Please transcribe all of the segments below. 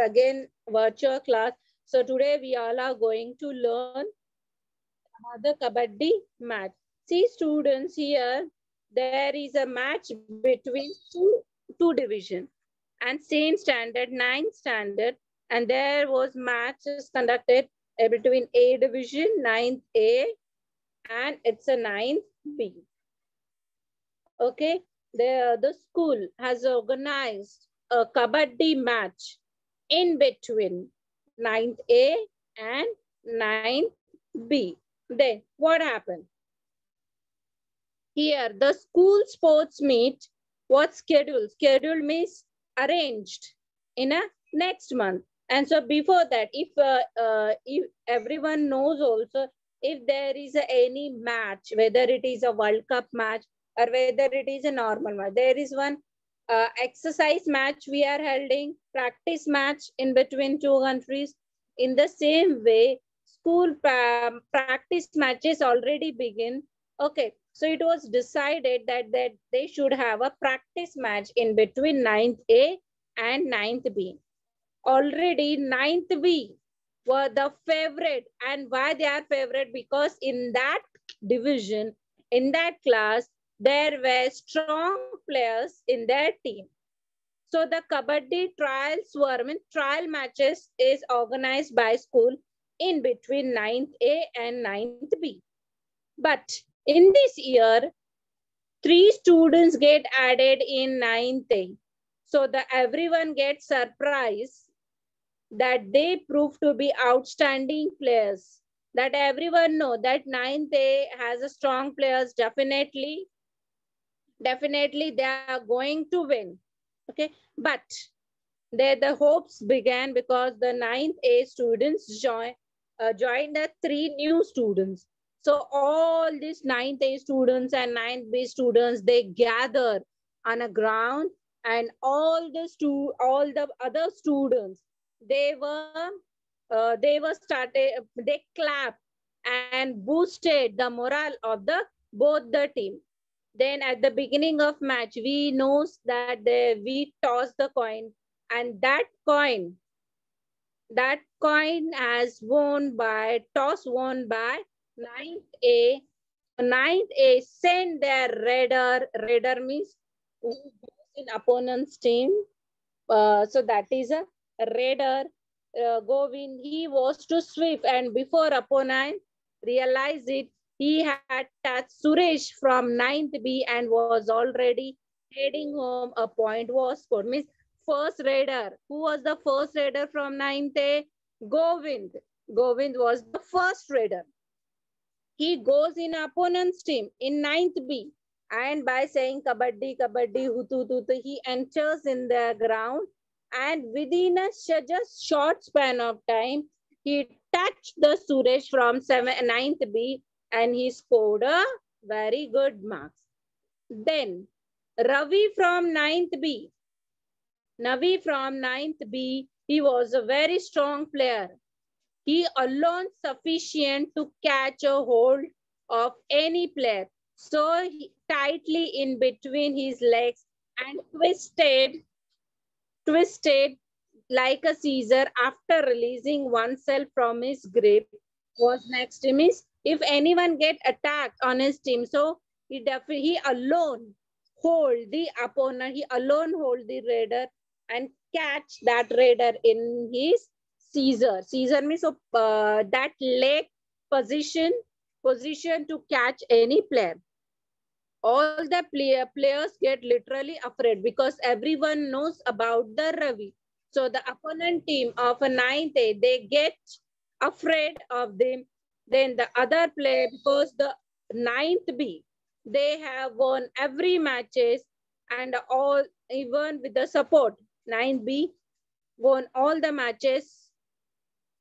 again virtual class. So today we all are going to learn the Kabbadi match. See students, here there is a match between two division and same standard, 9th standard, and there was matches conducted between A division, 9th A, and it's a 9th B. Okay, the school has organized a Kabbadi match in between 9th A and 9th B. Then what happened? Here, the school sports meet was scheduled. Scheduled means arranged in a next month. And so before that, if everyone knows also, if there is any match, whether it is a World Cup match or whether it is a normal match, there is one exercise match we are holding, practice match in between two countries. In the same way, school practice matches already begin. Okay, so it was decided that they should have a practice match in between 9th A and 9th B. Already 9th B were the favorite. And why they are favorite? Because in that division, in that class, there were strong players in their team. So the Kabbadi trial matches is organized by school in between 9th A and 9th B. But in this year, 3 students get added in 9th A. So everyone gets surprised that they prove to be outstanding players. That everyone know that 9th A has a strong players, definitely they are going to win. Okay, but the hopes began because the 9th A students joined the 3 new students. So all these 9th A students and 9th B students, they gather on a ground, and all the other students, they clapped and boosted the morale of both the team. Then at the beginning of match, we know that we toss the coin, and that coin has won by 9th A. So 9th A send their raider. Raider means who goes in opponent's team. So that is a raider. Govind, he was to sweep, and before opponent realized it, he had touched Suresh from 9th B and was already heading home. A point was scored. Means first raider. Who was the first raider from 9th A? Govind. Govind was the first raider. He goes in opponent's team in 9th B, and by saying Kabbadi, Kabbadi, Hutu, Tutu, he enters in the ground, and within a just short span of time, he touched the Suresh from 9th B, and he scored a very good marks. Then Ravi from 9th B. Navi from 9th B, he was a very strong player. He alone sufficient to catch a hold of any player. So he tightly in between his legs and twisted like a Caesar after releasing oneself from his grip. Was next to him is if anyone get attacked on his team, so he alone hold the opponent, he alone hold the raider and catch that raider in his Caesar. Caesar means that leg position to catch any player. All the players get literally afraid because everyone knows about the Ravi. So the opponent team of a 9th A, they get afraid of them. Then the other player, because the 9th B, they have won every matches, and all, even with the support, 9th B won all the matches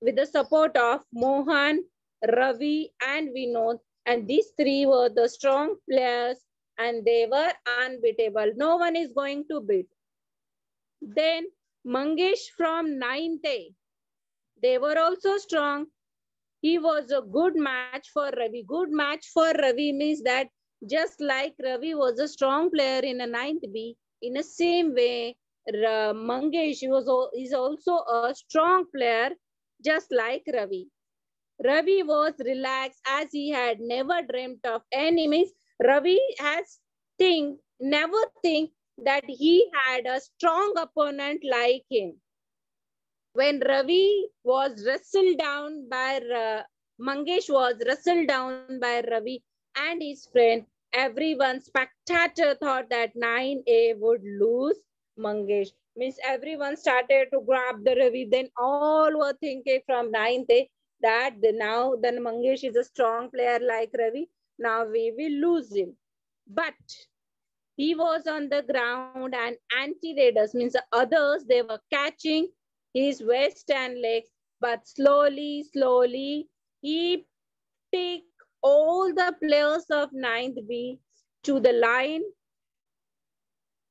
with the support of Mohan, Ravi, and Vinod. And these 3 were the strong players, and they were unbeatable. No one is going to beat. Then Mangesh from 9th A, they were also strong. He was a good match for Ravi. Good match for Ravi means that just like Ravi was a strong player in a 9th B, in the same way, Mangesh is also a strong player, just like Ravi. Ravi was relaxed as he had never dreamt of enemies. Ravi has never think that he had a strong opponent like him. When Ravi was wrestled down by Mangesh was wrestled down by Ravi and his friend, everyone spectator thought that 9A would lose. Mangesh means everyone started to grab the Ravi. Then all were thinking from 9th that now then Mangesh is a strong player like Ravi. Now we will lose him. But he was on the ground and anti-raiders means the others, they were catching his waist and legs, but slowly, he took all the players of 9th B to the line,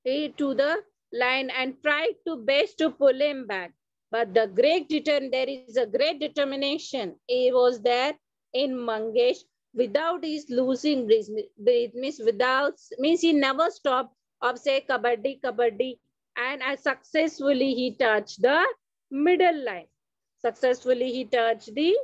to the line and tried to best to pull him back. But there is a great determination. He was there in Mangesh without his losing breath means he never stopped of say kabaddi, kabaddi, and as successfully he touched the middle line. Successfully he touched the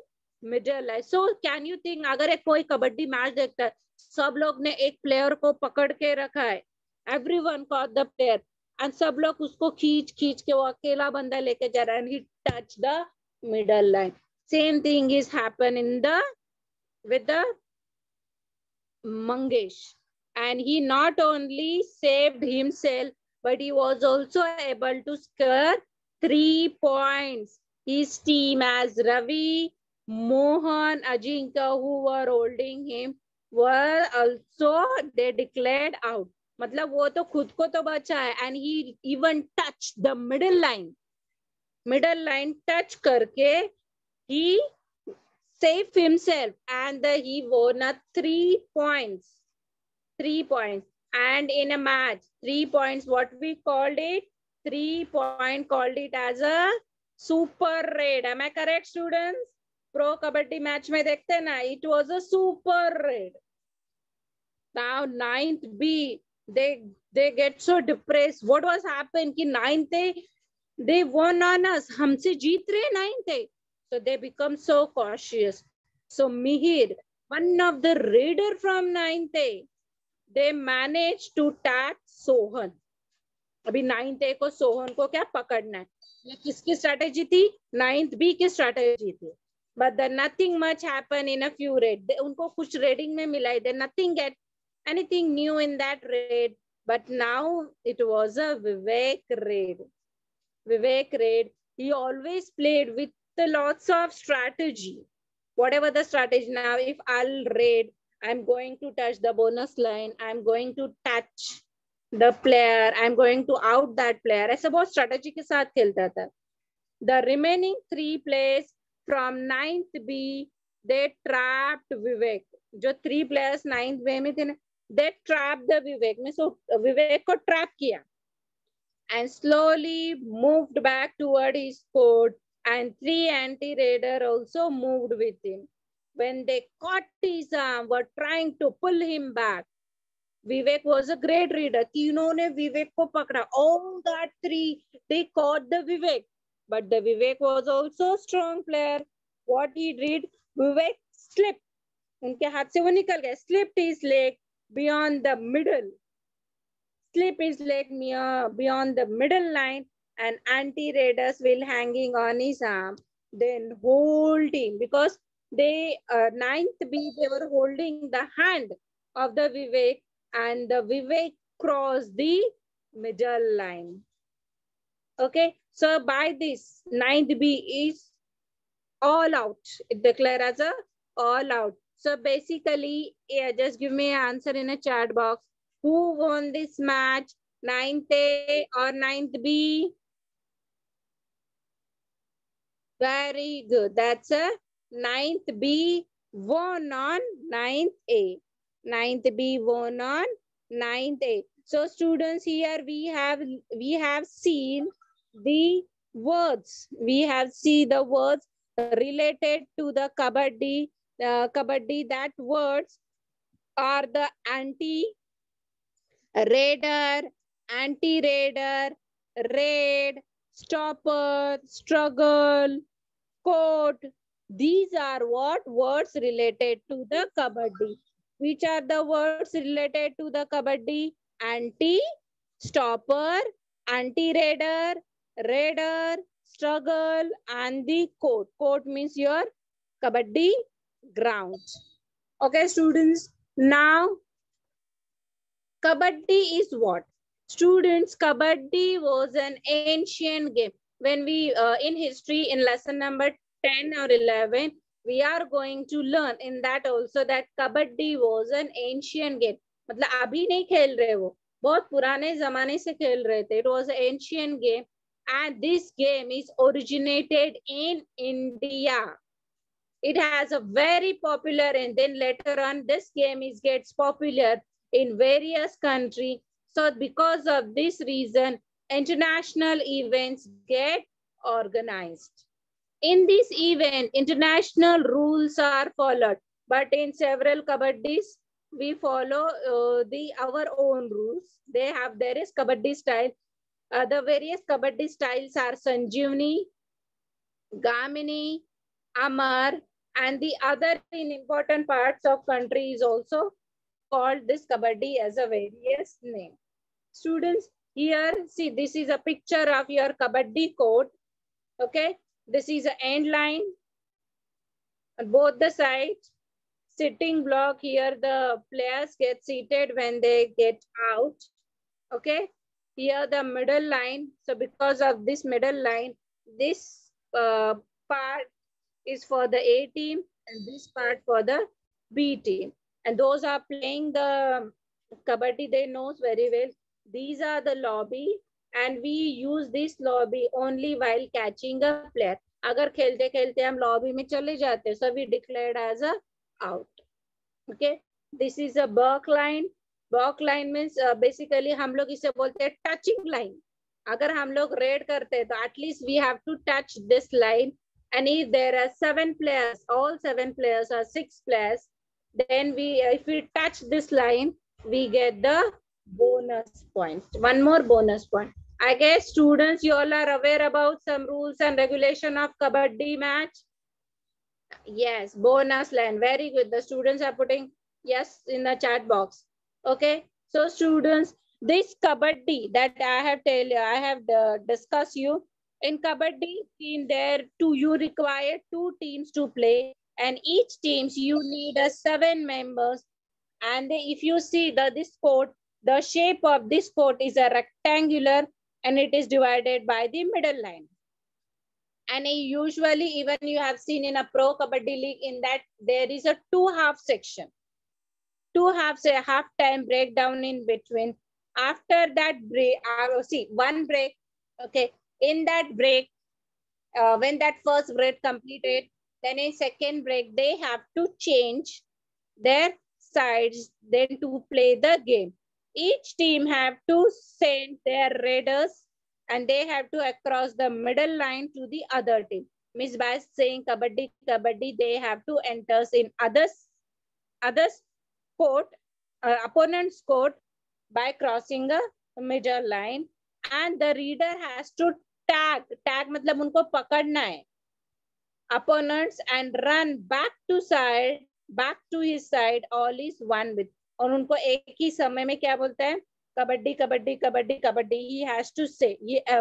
middle line. So can you think अगर एक कोई kabaddi match देखता है, सब लोग ने एक player को पकड़ के रखा है, everyone caught the player and सब लोग उसको खींच खींच के वो अकेला बंदा लेके जा रहा है and he touched the middle line. Same thing is happen in the with the Mangesh, and he not only saved himself but he was also able to score 3 points. His team as Ravi, Mohan, Ajinkya who were holding him were also they declared out. मतलब वो तो खुद को तो बचा है and he even touched the middle line touch करके he saved himself and he won a 3 points and in a match 3 points what we called it 3 point called it as a super raid. Am I correct students? Pro kabaddi match में देखते हैं ना, it was a super raid. Now 9th B, they get so depressed. What was happened कि 9th they won on us, हमसे जीत रहे 9th. So they become so cautious. So Mihir, one of the raider from 9th, they managed to tag Sohan. अभी 9th को सोहन को क्या पकड़ना है, ये किसकी स्ट्रैटेजी थी? 9th B की स्ट्रैटेजी थी. But the nothing much happened in a few raid. उनको कुछ raiding में मिला, they nothing get anything new in that raid. But now it was a Vivek raid. He always played with lots of strategy. Whatever the strategy, now if I'll raid, I'm going to touch the bonus line, I'm going to touch the player, I'm going to out that player. ऐसा बहुत strategy के साथ खेलता था. The remaining 3 players from 9th B, they trapped Vivek. जो 3 players 9th B में थे ना, they trapped the Vivek. में so Vivek को trap किया and slowly moved back toward his court, and 3 anti-raider also moved with him. When they caught his arm, were trying to pull him back. Vivek was a great reader. तीनों ने Vivek को पकड़ा. All that 3, they caught the Vivek. But the Vivek was also a strong player. What he did, Vivek slipped. उनके हाथ से वो निकल गया. Slipped his leg beyond the middle. Slip his leg beyond the middle line, and anti-raiders will hanging on his arm. Then hold him because they 9th B, they were holding the hand of the Vivek, and the Vivek crossed the middle line. Okay, so by this 9th B is all out. It declared as a all out. So basically, yeah, just give me an answer in a chat box. Who won this match? 9th A or 9th B? Very good. That's a 9th B won on 9th A. 9th B won on 9th A. So students, here we have seen the words. We have seen the words related to the Kabbadi. Kabbadi, that words are the anti-raider, raid, stopper, struggle, court. These are what words related to the Kabbadi. Which are the words related to the Kabbadi? Anti, stopper, anti-raider, raider, struggle, and the court. Court means your Kabbadi ground. Okay, students. Now, Kabbadi is what? Students, Kabbadi was an ancient game. When we, in history, in lesson number 10 or 11, we are going to learn in that also that Kabbadi was an ancient game. मतलब अभी नहीं खेल रहे वो, बहुत पुराने जमाने से खेल रहे थे. It was an ancient game and this game is originated in India. It has a very popular, and then later on this game is gets popular in various countries. So because of this reason, international events get organized. In this event, international rules are followed, but in several kabaddis, we follow our own rules. There is kabaddi style. The various kabaddi styles are Sanjeevani, Gamini, Amar, and the other in important parts of country is also called this Kabbadi as a various name. Students, here, see, this is a picture of your Kabbadi court. Okay, this is an end line on both the sides. Sitting block here, the players get seated when they get out. Okay, here the middle line. So because of this middle line, this part is for the A team and this part for the B team. And those are playing the Kabbadi, they knows very well. These are the lobby and we use this lobby only while catching a player. अगर खेलते खेलते हम lobby में चले जाते, so we declared as a out. Okay, this is a balk line. Balk line means basically हम लोग इसे बोलते हैं touching line. अगर हम लोग raid करते हैं तो at least we have to touch this line. And if there are 7 players, all 7 players or 6 players, then if we touch this line, we get the bonus point. One more bonus point. I guess students, you all are aware about some rules and regulation of Kabbadi match. Yes, bonus line. Very good. The students are putting yes in the chat box. Okay. So students, this Kabbadi that I have discussed you. In Kabbadi team, you require 2 teams to play, and each teams you need 7 members. And if you see this court, the shape of this court is a rectangular, and it is divided by the middle line. And usually, even you have seen in a pro Kabbadi league, in that there is a 2 half section. 2 halves, a half time breakdown in between. After that break, see 1 break. Okay. In that break, when that first break completed, then in second break, they have to change their sides then to play the game. Each team have to send their raiders and they have to across the middle line to the other team. Means by saying Kabbadi, Kabbadi, they have to enter in others court, opponent's court by crossing a middle line. And the reader has to tag मतलब उनको पकड़ना है opponents and run back to his side, all is one with. और उनको एक ही समय में क्या बोलता है? Kabaddi kabaddi kabaddi kabaddi. He has to say,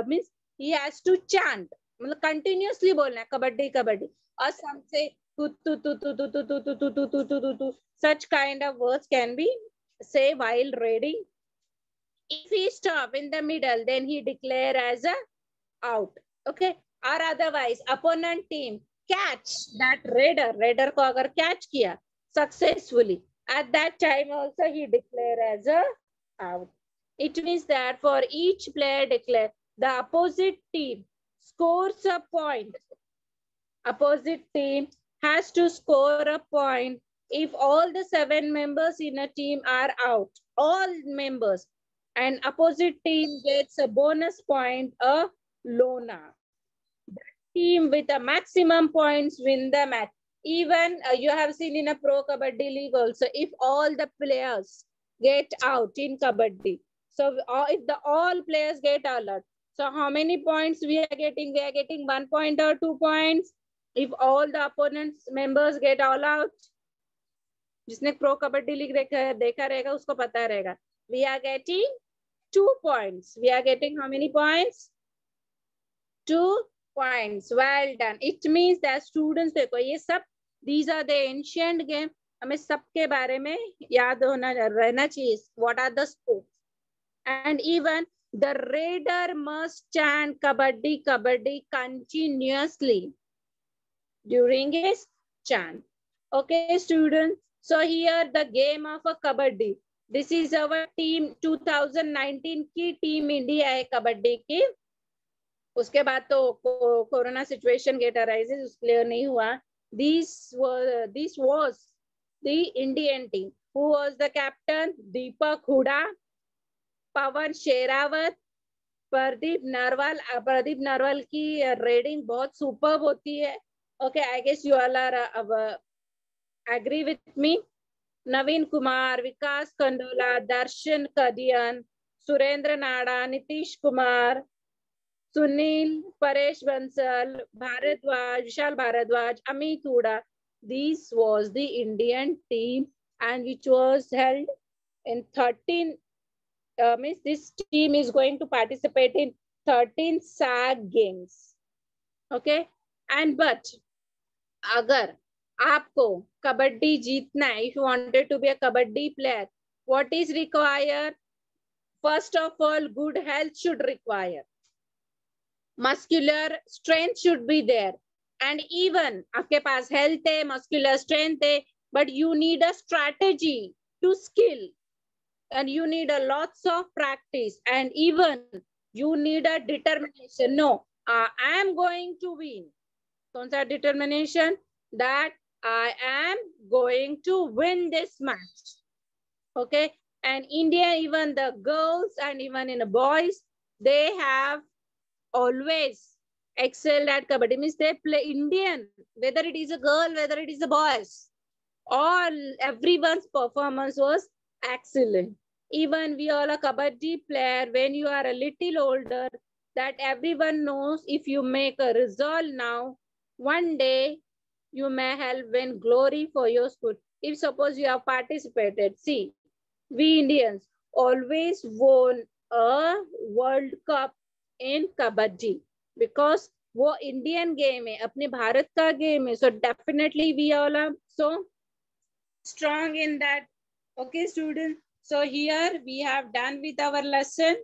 means he has to chant, मतलब continuously बोलना है कबड्डी कबड्डी. और some say tu. Such kind of words can be say while reading. If he stop in the middle, then he declare as a out. Okay. Or otherwise, opponent team catch that raider को अगर catch किया successfully, at that time also he declare as a out. It means that for each player declare, the opposite team scores a point. Opposite team has to score a point if all the 7 members in a team are out. All members. And opposite team gets a bonus point, a Lona. The team with the maximum points win the match. Even you have seen in a pro Kabbadi league also, if all the players get out in Kabbadi. So if all players get out, So how many points we are getting? We are getting 1 point or 2 points. If all the opponents members get all out, जिसने pro kabaddi league देखा रहेगा उसको पता रहेगा. We are getting 2 points. We are getting how many points? 2 points. Well done. It means that students देखो ये सब these are the ancient game. हमें सबके बारे में याद होना रहना चाहिए. What are the sports? And even the raider must chant Kabbadi, Kabbadi continuously during his chant. Okay, students. So here the game of a Kabbadi. This is our team 2019 की team India है कबड्डी की. उसके बाद तो corona situation gate arises उस clear नहीं हुआ. This was the Indian team. Who was the captain? Deepak Huda, पवन शेरावत, प्रदीप नरवाल की रेडिंग बहुत सुपर्ब होती है. Okay, I guess you all are agree with me. Naveen Kumar, Vikas Kandola, Darshan Kadian, Surender Nada, Nitish Kumar, Sunil, Paresh Bansal, Bhardwaj, Vishal Bhardwaj, Amit Hooda. This was the Indian team and which was held in 13 means this team is going to participate in 13 SAG games. Okay, and but अगर आपको कबड्डी जीतना है, if you wanted to be a kabaddi player, what is required? First of all, good health should require. Muscular strength should be there. And even आपके पास health है, muscular strength है, but you need a strategy to skill. And you need a lots of practice. And even you need a determination. No, I am going to win. कौन सा determination? That I am going to win this match. Okay. And India, even the girls and even in the boys, they have always excelled at Kabbadi. Means they play Indian, whether it is a girl, whether it is a boys. Everyone's performance was excellent. Even we are a Kabbadi player, when you are a little older, that everyone knows if you make a resolve now, one day you may help win glory for your school. If suppose you have participated, see, we Indians always won a World Cup in Kabbadi because वो Indian game है, अपने भारत का game है. So definitely we all are so strong in that. Okay, students. So here we have done with our lesson.